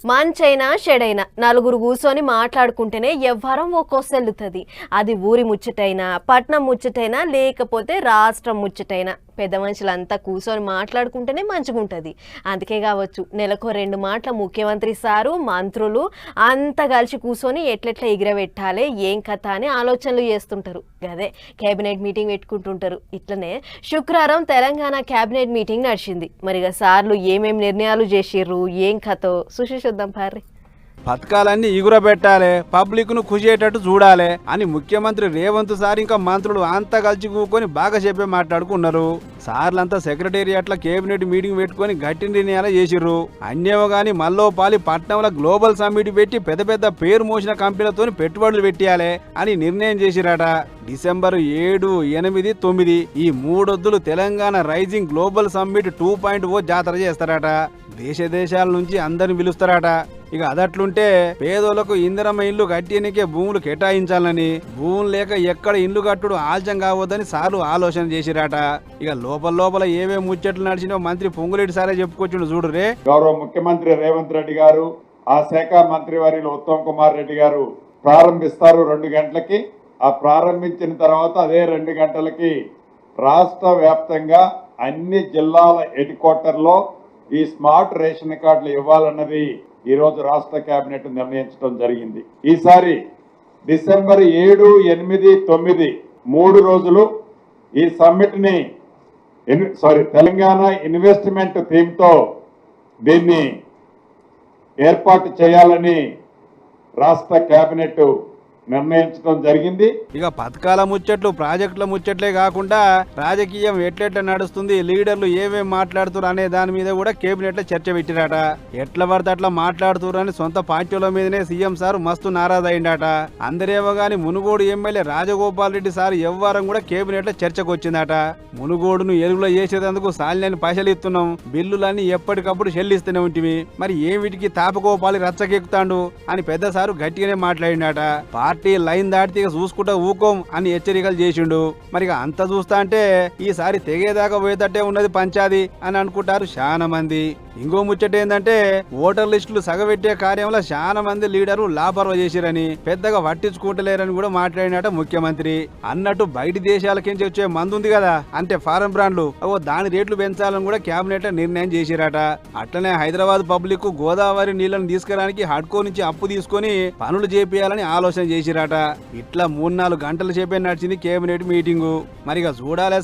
మంచైనా చెడైనా నలుగురు కూర్చొని మాట్లాడుకుంటేనే ఎవ్వరం ఒక్కో సెల్లుతుంది. అది ఊరి ముచ్చటైనా, పట్నం ముచ్చటైనా, లేకపోతే రాష్ట్రం ముచ్చటైనా పెద్ద మనుషులంతా కూర్చొని మాట్లాడుకుంటేనే మంచిగుంటుంది. అందుకే కావచ్చు నెలకు 2 మాటల ముఖ్యమంత్రి సారు, మంత్రులు అంతా కలిసి కూర్చొని ఎట్లెట్లా ఎగిరబెట్టాలి, ఏం కథ అని ఆలోచనలు చేస్తుంటారు. అదే కేబినెట్ మీటింగ్ పెట్టుకుంటుంటారు. ఇట్లనే శుక్రవారం తెలంగాణ కేబినెట్ మీటింగ్ నడిచింది. మరిగా సార్లు ఏమేం నిర్ణయాలు చేసిర్రు, ఏం కథో చూద్దాం పార్రి. పథకాలన్నీ ఎగురబెట్టాలి, పబ్లిక్ ను ఖుషియేటట్టు చూడాలి అని ముఖ్యమంత్రి రేవంత్ సార్ ఇంకా మంత్రులు అంతా కలిసి కూకొని బాగా చెప్పే మాట్లాడుకున్నారు. సార్లంతా సెక్రటేరియట్ల కేబినెట్ మీటింగ్ పెట్టుకొని గట్టి నిర్ణయాలు చేసిర్రు. అన్నేమో గాని మల్లోపాలి పట్నంలో గ్లోబల్ సమ్మిట్ పెట్టి పెద్ద పెద్ద పేరు మోసిన కంపెనీలతో పెట్టుబడులు పెట్టాలి అని నిర్ణయం చేసిరట. డిసెంబర్ 7, 8, 9 ఈ 3 వద్దులు తెలంగాణ రైజింగ్ గ్లోబల్ సమ్మిట్ 2.0 జాతర చేస్తారట. దేశాల నుంచి అందరిని పిలుస్తారట. ఇక అదట్లుంటే పేదోళ్లకు ఇందిరమ్మ ఇల్లు కట్టేనికే భూములు కేటాయించాలని, భూములు లేక ఎక్కడ ఇల్లు కట్టుడు ఆలస్యం కావద్దని సార్లు ఆలోచన చేసిరాట. ఇక లోపల ఏవే ముచ్చట్లు నడిచినో మంత్రి పొంగులేటి సారే చెప్పుకొచ్చిండు చూడురే. గౌరవ ముఖ్యమంత్రి రేవంత్ రెడ్డి గారు, ఆ శాఖ మంత్రి వర్యులు ఉత్తమ్ కుమార్ రెడ్డి గారు ప్రారంభిస్తారు 2 గంటలకి. ఆ ప్రారంభించిన తర్వాత అదే 2 గంటలకి రాష్ట్ర వ్యాప్తంగా అన్ని జిల్లాల హెడ్ క్వార్టర్లో ఈ స్మార్ట్ రేషన్ కార్డులు ఇవ్వాలన్నది ఈ రోజు రాష్ట్ర కేబినెట్ నిర్ణయించడం జరిగింది. ఈసారి డిసెంబర్ 7, 8, 9 3 రోజులు ఈ సమ్మిట్ ని తెలంగాణ ఇన్వెస్ట్మెంట్ థీమ్ తో దీన్ని ఏర్పాటు చేయాలని రాష్ట్ర కేబినెట్ నిర్ణయించడం జరిగింది. ఇక పథకాల ముచ్చట్లు, ప్రాజెక్టుల ముచ్చట్లే కాకుండా రాజకీయం ఎట్లెట్లా నడుస్తుంది, లీడర్లు ఏమేమి మాట్లాడుతున్నారు అనే దాని మీద కూడా కేబినెట్ లో చర్చ పెట్టిరాట. ఎట్లా పడితే అట్లా మాట్లాడుతున్నారు అని సొంత పార్టీల మీదనే సీఎం సార్ మస్తు నారాజ్ అయిందట. అందరేమో గాని మునుగోడు ఎమ్మెల్యే రాజగోపాల్ రెడ్డి సార్ ఎవ్వారం కూడా కేబినెట్ లో చర్చకు వచ్చిందట. మునుగోడును ఎలుగులో చేసేందుకు సాలిని పైసలు ఇస్తున్నాం, బిల్లులన్నీ ఎప్పటికప్పుడు చెల్లిస్తూనే ఉంటుంది, మరి ఏమిటికి తాపగోపాలి రచ్చకెక్కుతాడు అని పెద్ద సారు గట్టిగానే మాట్లాడినట. పార్టీ లైన్ దాటితే చూసుకుంటా ఊకోం అని హెచ్చరికలు చేసిండు. మరి అంత చూస్తా అంటే ఈసారి తెగేదాకా పోయేటట్టే ఉన్నది పంచాది అని అనుకుంటారు చాలా మంది. ఇంకో ముచ్చట ఏంటంటే ఓటర్ లిస్టులు సగబెట్టే కార్యంలో చాలా మంది లీడర్లు లాపర్వ చేసిరని, పెద్దగా పట్టించుకుంటలేరని కూడా మాట్లాడినట ముఖ్యమంత్రి. అన్నట్టు బయట దేశాలకించి వచ్చే మందు ఉంది కదా, అంటే ఫారెన్ బ్రాండ్లు, దాని రేట్లు పెంచాలని కూడా కేబినెట్ నిర్ణయం చేసిరట. అట్లనే హైదరాబాద్ పబ్లిక్ గోదావరి నీళ్లను తీసుకురానికి హడ్కో నుంచి అప్పు తీసుకొని పనులు చేపియాలని ఆలోచన చేసిరట. ఇట్లా 3-4 గంటల సేపే నడిచింది కేబినెట్ మీటింగు. మరిగా చూడాలి